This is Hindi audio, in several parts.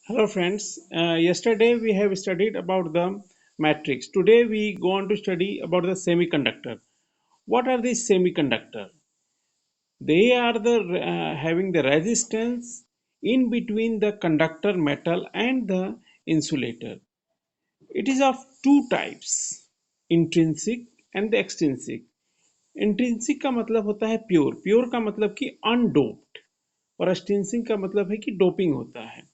Hello friends, yesterday we have studied about the matrix. Today we go on to study about the semiconductor. What are these semiconductor? They are the having the resistance in between the conductor metal and the insulator. It is of two types, intrinsic and the extrinsic. Intrinsic का मतलब होता है प्योर, प्योर का मतलब कि अनडोप्ड, और एक्सट्रिंसिक का मतलब है कि डोपिंग होता है।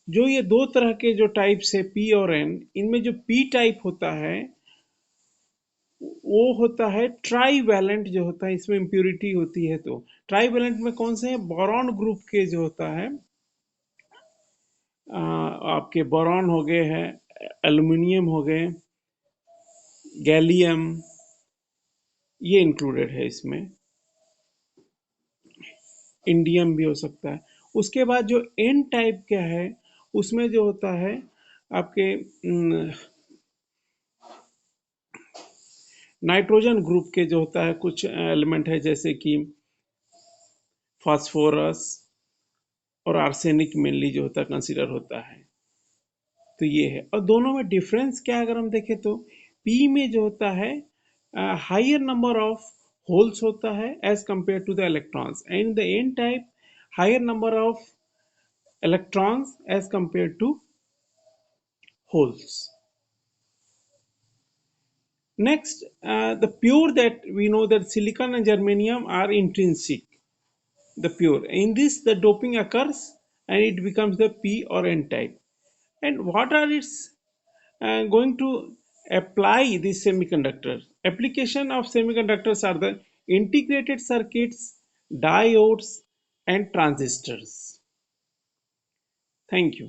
जो ये दो तरह के जो टाइप्स है पी और एन, इनमें जो पी टाइप होता है वो होता है ट्राई वैलेंट, जो होता है इसमें इम्प्योरिटी होती है। तो ट्राई वैलेंट में कौन से हैं? बोरॉन ग्रुप के जो होता है, आपके बोरॉन हो गए हैं, एल्युमिनियम हो गए, गैलियम, ये इंक्लूडेड है इसमें, इंडियम भी हो सकता है। उसके बाद जो एन टाइप का है उसमें जो होता है आपके नाइट्रोजन ग्रुप के जो होता है कुछ एलिमेंट है, जैसे कि फास्फोरस और आर्सेनिक मेनली जो होता है कंसीडर होता है। तो ये है, और दोनों में डिफरेंस क्या है अगर हम देखें तो पी में जो होता है हायर नंबर ऑफ होल्स होता है as compared to the electrons, and the N type higher number of electrons as compared to holes. Next, the pure, that we know that silicon and germanium are intrinsic, the pure. In this, the doping occurs and it becomes the P or N type. And what are its going to apply these semiconductors? Application of semiconductors are the integrated circuits, diodes, and transistors. Thank you.